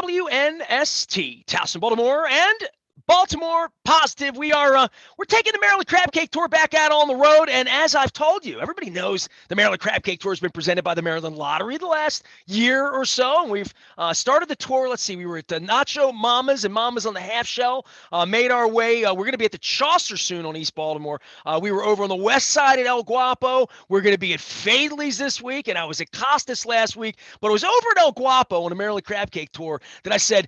WNST, Towson, Baltimore, and Baltimore Positive. We're taking the Maryland Crab Cake Tour back out on the road, and as I've told you, everybody knows the Maryland Crab Cake Tour has been presented by the Maryland Lottery the last year or so, and we've started the tour. Let's see, we were at the Nacho Mamas and Mamas on the Half Shell, made our way. We're going to be at the Chaucer soon on East Baltimore. We were over on the west side at El Guapo. We're going to be at Fadley's this week, and I was at Costas last week, but it was over at El Guapo on the Maryland Crab Cake Tour that I said,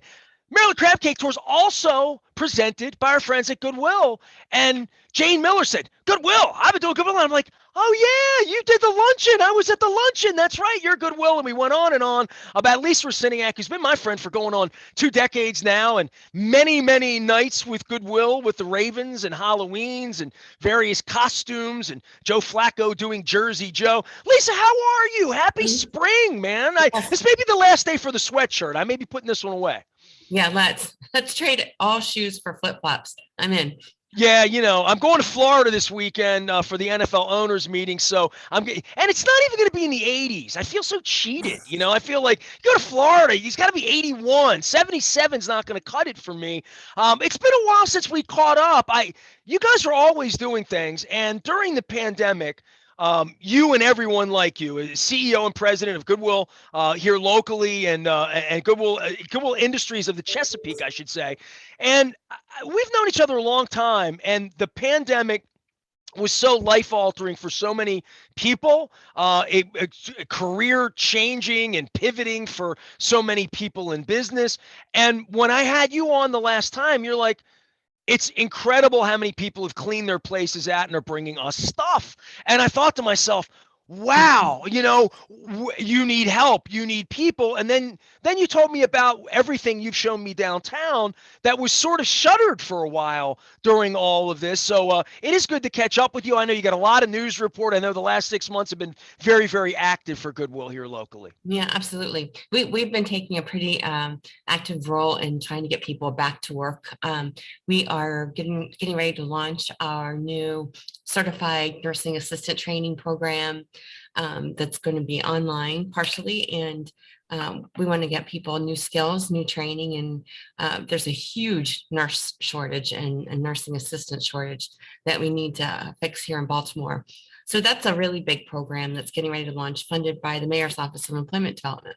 Maryland Crab Cake Tour is also presented by our friends at Goodwill. And Jane Miller said, Goodwill, I've been doing Goodwill. And I'm like, oh, yeah, you did the luncheon. I was at the luncheon. That's right. You're Goodwill. And we went on and on about Lisa Rusyniak, who's been my friend for going on 2 decades now, and many, many nights with Goodwill with the Ravens and Halloweens and various costumes, and Joe Flacco doing Jersey Joe. Lisa, how are you? Happy spring, man. This may be the last day for the sweatshirt. I may be putting this one away. Yeah, let's trade all shoes for flip-flops. I'm in. Yeah, I'm going to Florida this weekend for the NFL owners meeting. So and it's not even going to be in the 80s. I feel so cheated. I feel like you go to Florida, he's got to be 81. 77's not going to cut it for me. It's been a while since we caught up. You guys are always doing things. And during the pandemic, you and everyone like you, CEO and president of Goodwill here locally, and Goodwill Industries of the Chesapeake, I should say. And we've known each other a long time, and the pandemic was so life-altering for so many people, career changing and pivoting for so many people in business. And when I had you on the last time, you're like, it's incredible how many people have cleaned their places out and are bringing us stuff. And I thought to myself, wow, you need help, you need people. And then you told me about everything you've shown me downtown that was sort of shuttered for a while during all of this. So it is good to catch up with you. I know you got a lot of news report. I know the last 6 months have been very, very active for Goodwill here locally. Yeah, absolutely. We've been taking a pretty active role in trying to get people back to work. We are getting ready to launch our new certified nursing assistant training program that's going to be online partially, and we want to get people new skills, new training, and there's a huge nurse shortage and a nursing assistant shortage that we need to fix here in Baltimore. So that's a really big program that's getting ready to launch, funded by the Mayor's Office of Employment Development.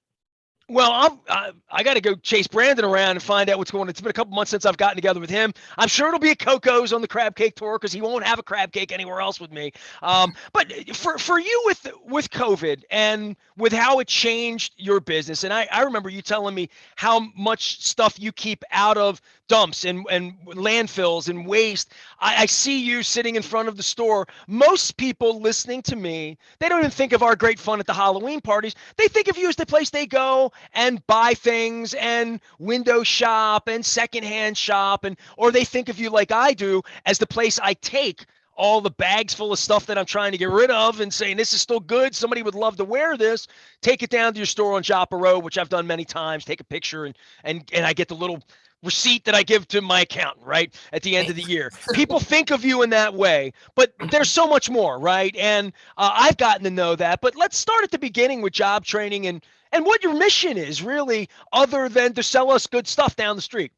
Well, I got to go chase Brandon around and find out what's going on. It's been a couple months since I've gotten together with him. I'm sure it'll be at Coco's on the crab cake tour because he won't have a crab cake anywhere else with me. But for you with COVID and with how it changed your business, and I remember you telling me how much stuff you keep out of dumps and landfills and waste. I see you sitting in front of the store. Most people listening to me, they don't even think of our great fun at the Halloween parties. They think of you as the place they go and buy things and window shop and secondhand shop, or they think of you like I do as the place I take all the bags full of stuff that I'm trying to get rid of and saying, this is still good. Somebody would love to wear this. Take it down to your store on Joppa Road, which I've done many times. Take a picture and I get the little receipt that I give to my accountant, right, at the end of the year. People think of you in that way, but there's so much more, right? And I've gotten to know that. But let's start at the beginning with job training and what your mission is really, other than to sell us good stuff down the street.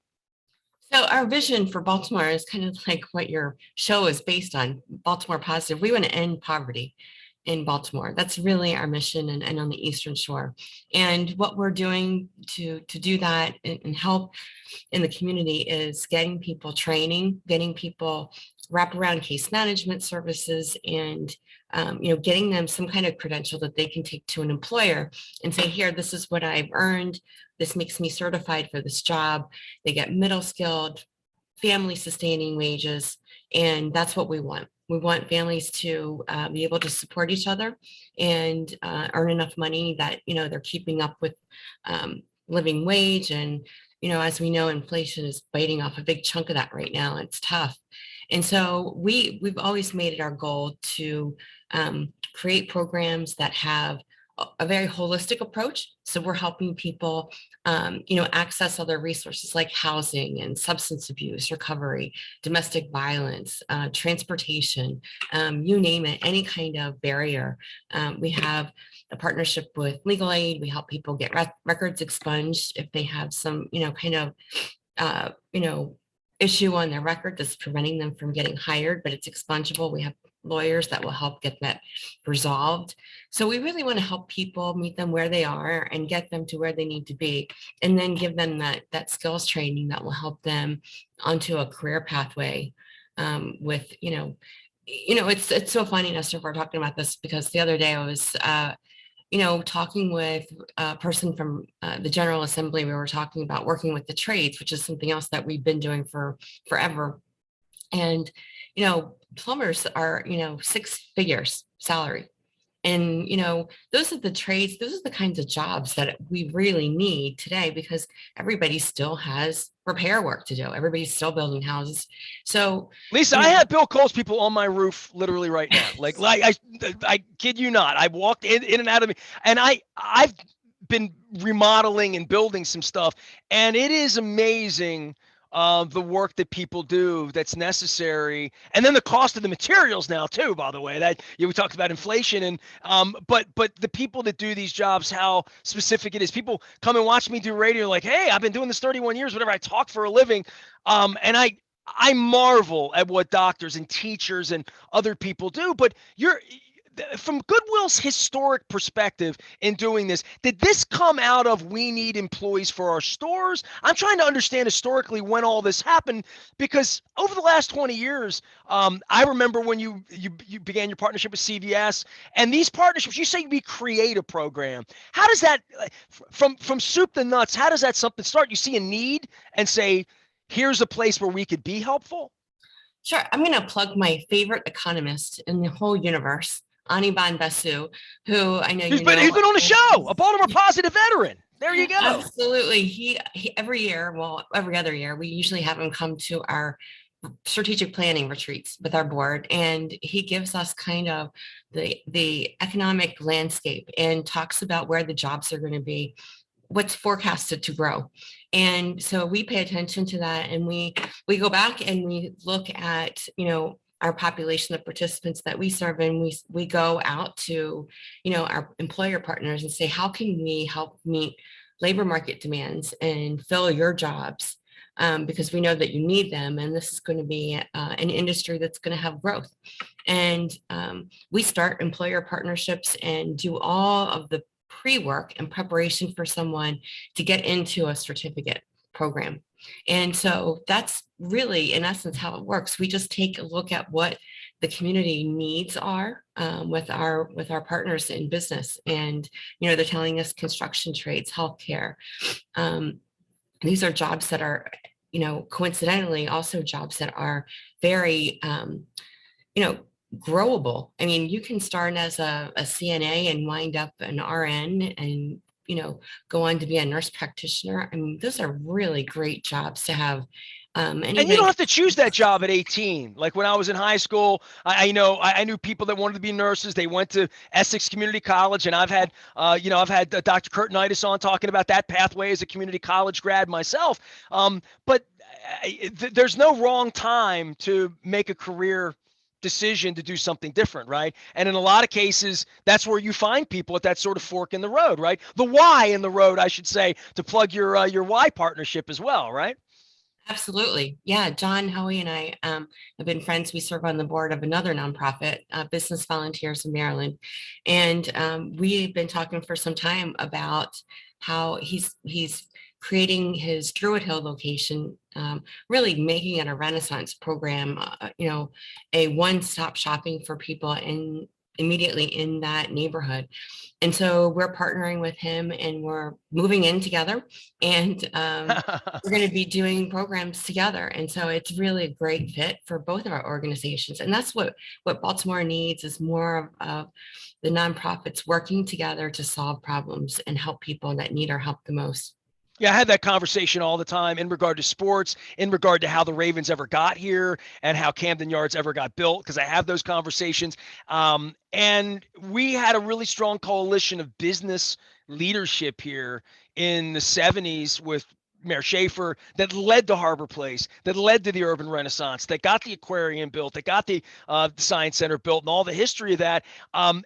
So our vision for Baltimore is kind of like what your show is based on, Baltimore Positive. We want to end poverty in Baltimore. That's really our mission, and on the Eastern Shore. And what we're doing to do that and help in the community is getting people training, getting people wraparound case management services, and getting them some kind of credential that they can take to an employer and say, here, this is what I've earned. This makes me certified for this job. They get middle skilled, family sustaining wages. And that's what we want. We want families to be able to support each other and earn enough money that, they're keeping up with living wage. And, as we know, inflation is biting off a big chunk of that right now. It's tough. And so we've always made it our goal to create programs that have a very holistic approach. So we're helping people, access other resources like housing and substance abuse recovery, domestic violence, transportation, you name it, any kind of barrier. We have the partnership with legal aid. We help people get records expunged if they have some, kind of, issue on their record that's preventing them from getting hired, but it's expungible. We have lawyers that will help get that resolved. So we really want to help people, meet them where they are and get them to where they need to be, and then give them that skills training that will help them onto a career pathway, with, it's so funny, Nestor, we're talking about this, because the other day I was, talking with a person from the General Assembly. We were talking about working with the trades, which is something else that we've been doing for forever. And, plumbers are, six figures salary. And, those are the trades, those are the kinds of jobs that we really need today, because everybody still has repair work to do. Everybody's still building houses. So, Lisa, I have Bill Cole's people on my roof literally right now. Like I kid you not. I walked in and out of me, and I've been remodeling and building some stuff, and it is amazing the work that people do that's necessary, and then the cost of the materials now too. By the way, that we talked about inflation, and but the people that do these jobs, how specific it is. People come and watch me do radio, like, hey, I've been doing this 31 years, whatever. I talk for a living, and I marvel at what doctors and teachers and other people do. But from Goodwill's historic perspective in doing this, did this come out of we need employees for our stores? I'm trying to understand historically when all this happened, because over the last 20 years, I remember when you began your partnership with CVS, and these partnerships, you say we create a program. How does that, from soup to nuts, how does that something start? You see a need and say, here's a place where we could be helpful? Sure. I'm going to plug my favorite economist in the whole universe, Anibal Basu, who I know He's been on the show, a Baltimore Positive veteran. There you go. Absolutely. He every year, well, every other year, we usually have him come to our strategic planning retreats with our board, and he gives us kind of the economic landscape and talks about where the jobs are going to be, what's forecasted to grow. And so we pay attention to that, and we go back and we look at, our population of participants that we serve, and we go out to, our employer partners and say, how can we help meet labor market demands and fill your jobs? Because we know that you need them, and this is going to be an industry that's going to have growth. And we start employer partnerships and do all of the pre-work and preparation for someone to get into a certificate program. And so that's really, in essence, how it works. We just take a look at what the community needs are, with our partners in business. And, they're telling us construction trades, healthcare. These are jobs that are, coincidentally, also jobs that are very, growable. I mean, you can start as a CNA and wind up an RN and, go on to be a nurse practitioner. I mean, those are really great jobs to have. And you don't have to choose that job at 18. Like when I was in high school, I knew people that wanted to be nurses. They went to Essex Community College, and I've had Dr. Curtinitis on talking about that pathway as a community college grad myself. But there's no wrong time to make a career decision to do something different, right? And in a lot of cases, that's where you find people at that sort of fork in the road, right? The Y in the road, I should say, to plug your Y partnership as well, right? Absolutely. Yeah. John Hoey and I have been friends. We serve on the board of another nonprofit, Business Volunteers in Maryland. And we've been talking for some time about how he's creating his Druid Hill location, really making it a Renaissance program, a one-stop shopping for people immediately in that neighborhood. And so we're partnering with him, and we're moving in together, and we're going to be doing programs together. And so it's really a great fit for both of our organizations. And that's what Baltimore needs, is more of the nonprofits working together to solve problems and help people that need our help the most. Yeah, I had that conversation all the time in regard to sports, in regard to how the Ravens ever got here and how Camden Yards ever got built, because I have those conversations. And we had a really strong coalition of business leadership here in the 70s with Mayor Schaefer, that led to Harbor Place, that led to the urban renaissance, that got the aquarium built, that got the science center built, and all the history of that. And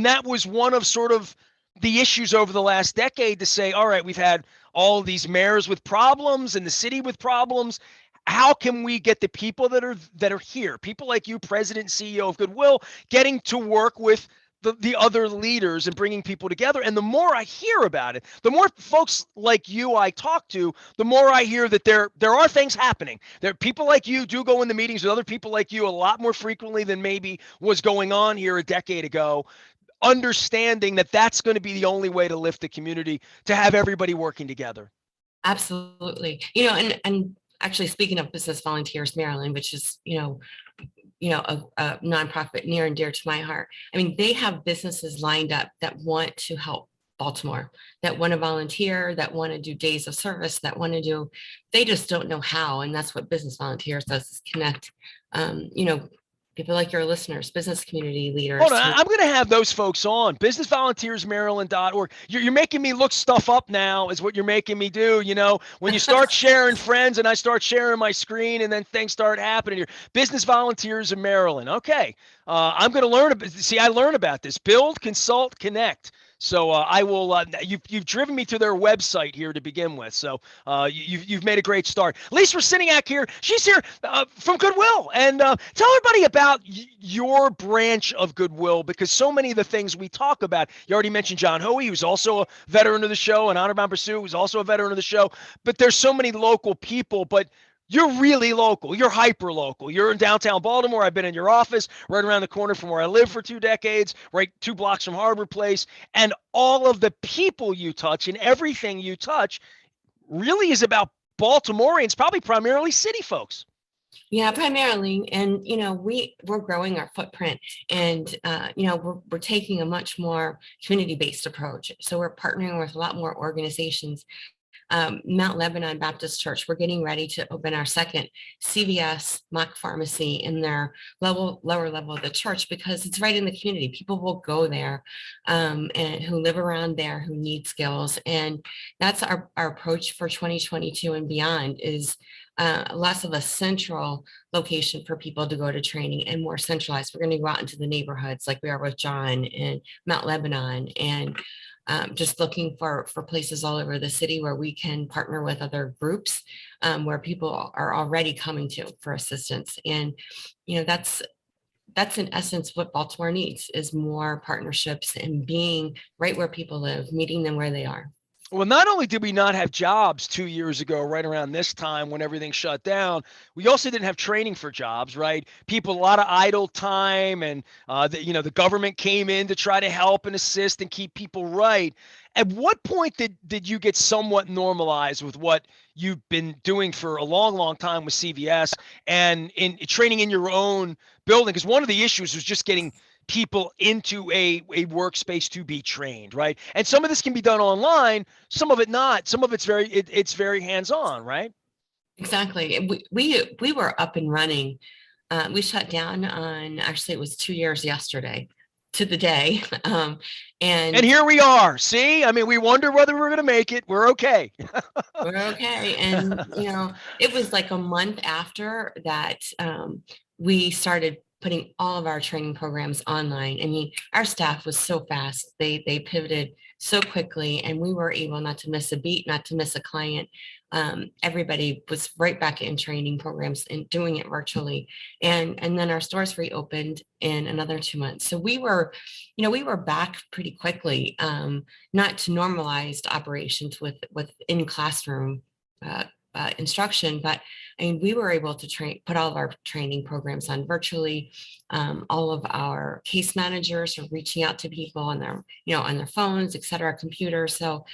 that was one of sort of the issues over the last decade, to say, all right, we've had all these mayors with problems and the city with problems. How can we get the people that are here, people like you, president and CEO of Goodwill, getting to work with the other leaders and bringing people together? And the more I hear about it, the more folks like you I talk to, the more I hear that there are things happening. There, people like you do go in the meetings with other people like you a lot more frequently than maybe was going on here a decade ago, understanding that that's going to be the only way to lift the community, to have everybody working together. Absolutely. And actually, speaking of Business Volunteers Maryland, which is, a nonprofit near and dear to my heart. I mean, they have businesses lined up that want to help Baltimore, that want to volunteer, that want to do days of service, that want to do, they just don't know how. And that's what Business Volunteers does, is connect, people like your listeners, business community leaders. Hold on, I'm going to have those folks on. BusinessVolunteersMaryland.org. You're making me look stuff up now, is what you're making me do. When you start sharing friends and I start sharing my screen, and then things start happening here. Business Volunteers in Maryland. Okay. I'm going to learn. See, I learn about this. Build, consult, connect. So I will. You've driven me to their website here to begin with. So you've made a great start. Lisa Rusyniak here. She's here from Goodwill, and tell everybody about your branch of Goodwill, because so many of the things we talk about. You already mentioned John Hoey, who's also a veteran of the show, and Honorbound Pursuit, who's also a veteran of the show. But there's so many local people, but you're really local. You're hyper local. You're in downtown Baltimore. I've been in your office right around the corner from where I lived for 2 decades, right 2 blocks from Harbor Place. And all of the people you touch and everything you touch really is about Baltimoreans, probably primarily city folks. Yeah, primarily. And, we're growing our footprint, and, we're taking a much more community-based approach. So we're partnering with a lot more organizations. Mount Lebanon Baptist Church, we're getting ready to open our second CVS mock pharmacy in their lower level of the church, because it's right in the community. People will go there, and who live around there, who need skills. And that's our approach for 2022 and beyond, is less of a central location for people to go to training and more centralized. We're going to go out into the neighborhoods like we are with John and Mount Lebanon, and just looking for places all over the city where we can partner with other groups, where people are already coming to for assistance. And, that's in essence what Baltimore needs, is more partnerships and being right where people live, meeting them where they are. Well, not only did we not have jobs 2 years ago, right around this time when everything shut down, we also didn't have training for jobs, right? People, a lot of idle time, and the government came in to try to help and assist and keep people right. At what point did you get somewhat normalized with what you've been doing for a long, long time with CVS, and in training in your own building? Because one of the issues was just getting people into a workspace to be trained, right? And some of this can be done online, some of it not. Some of it's it's very hands-on, right? Exactly. We were up and running. We shut down on, actually, it was 2 years yesterday to the day. And here we are. See, I mean, we wonder whether we're going to make it. We're okay. We're okay. And, it was like a month after that, we started putting all of our training programs online. I mean, our staff was so fast. They pivoted so quickly, and we were able not to miss a beat, not to miss a client. Everybody was right back in training programs and doing it virtually. And then our stores reopened in another 2 months. So we were back pretty quickly, not to normalized operations with in classroom instruction, but I mean, we were able to put all of our training programs on virtually. All of our case managers are reaching out to people on their phones, et cetera, computers. So,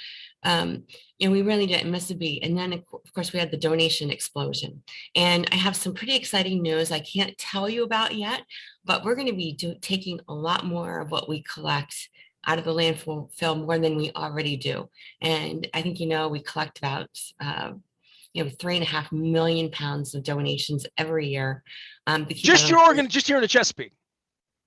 we really didn't miss a beat. And then, of course, we had the donation explosion. And I have some pretty exciting news I can't tell you about yet, but we're going to be taking a lot more of what we collect out of the landfill more than we already do. And I think, we collect about 3.5 million pounds of donations every year. Just here in the Chesapeake.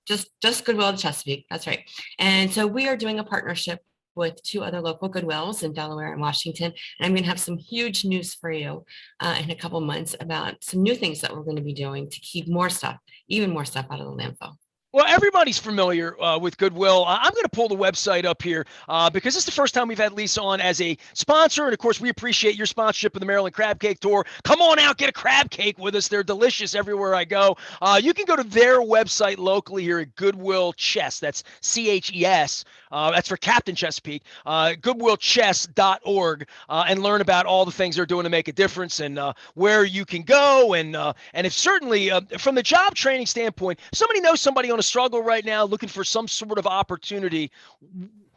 Just Goodwill of Chesapeake. That's right. And so we are doing a partnership with 2 other local Goodwills in Delaware and Washington. And I'm going to have some huge news for you in a couple months about some new things that we're going to be doing to keep more stuff, even more stuff out of the landfill. Well, everybody's familiar with Goodwill. I'm going to pull the website up here because this is the first time we've had Lisa on as a sponsor. And of course, we appreciate your sponsorship of the Maryland Crab Cake Tour. Come on out, get a crab cake with us. They're delicious everywhere I go. You can go to their website locally here at Goodwill Chess. That's CHES. That's for Captain Chesapeake. Goodwillchess.org and learn about all the things they're doing to make a difference and where you can go. And if certainly from the job training standpoint, somebody knows somebody on a struggle right now looking for some sort of opportunity,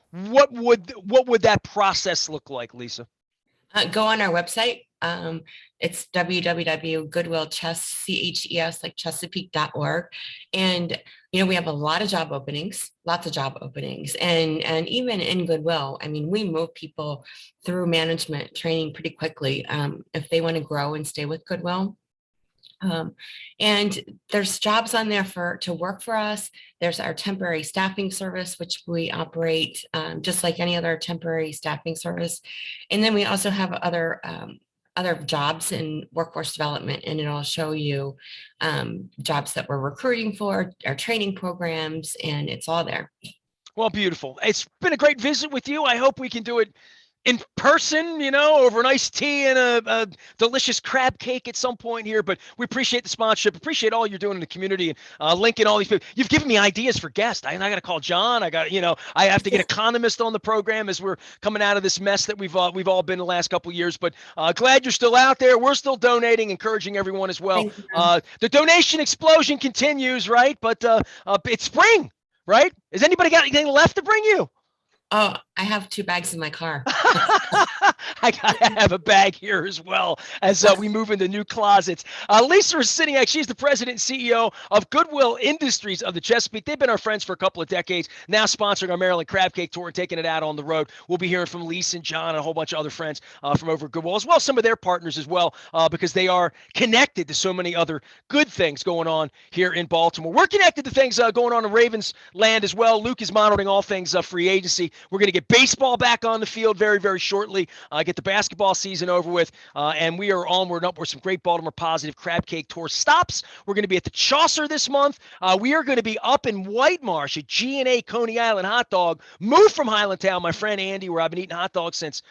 what would that process look like, Lisa? Go on our website. It's www.goodwillchess, like Chesapeake.org. And, we have a lot of job openings, lots of job openings. And even in Goodwill, I mean, we move people through management training pretty quickly if they want to grow and stay with Goodwill. And there's jobs on there to work for us. There's our temporary staffing service, which we operate just like any other temporary staffing service. And then we also have other jobs in workforce development, and it'll show you jobs that we're recruiting for, our training programs, and it's all there. Well, beautiful. It's been a great visit with you. I hope we can do it in person, over an iced tea and a delicious crab cake at some point here. But we appreciate the sponsorship, appreciate all you're doing in the community, and linking all these people. You've given me ideas for guests. I got to call John. I have to get economist on the program as we're coming out of this mess that we've all been the last couple of years. But glad you're still out there. We're still donating, encouraging everyone as well. The donation explosion continues, right? But it's spring, right? Has anybody got anything left to bring you? Oh, I have 2 bags in my car. I gotta have a bag here as well as we move into new closets. Lisa Rusyniak, she's the president and CEO of Goodwill Industries of the Chesapeake. They've been our friends for a couple of decades, now sponsoring our Maryland Crab Cake Tour and taking it out on the road. We'll be hearing from Lisa and John and a whole bunch of other friends from over at Goodwill, as well as some of their partners as well, because they are connected to so many other good things going on here in Baltimore. We're connected to things going on in Ravens land as well. Luke is monitoring all things free agency. We're going to get baseball back on the field very, very shortly. Get the basketball season over with, and we are onward and upward. Some great Baltimore positive crab cake tour stops. We're going to be at the Chaucer this month. We are going to be up in White Marsh at G&A Coney Island Hot Dog. Moved from Highlandtown, my friend Andy, where I've been eating hot dogs since,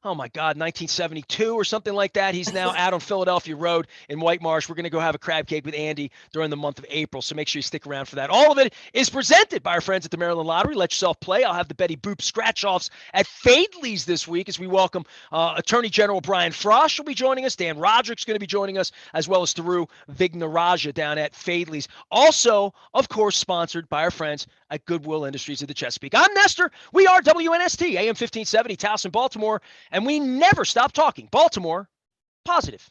oh my God, 1972 or something like that. He's now out on Philadelphia Road in White Marsh. We're going to go have a crab cake with Andy during the month of April, so make sure you stick around for that. All of it is presented by our friends at the Maryland Lottery. Let yourself play. I'll have the Betty Boop scratch-offs at Fadley's this week as we welcome Attorney General Brian Frosch will be joining us. Dan Roderick's going to be joining us, as well as Thiru Vignaraja down at Fadley's. Also, of course, sponsored by our friends at Goodwill Industries of the Chesapeake. I'm Nestor. We are WNST, AM 1570, Towson, Baltimore. And we never stop talking Baltimore positive.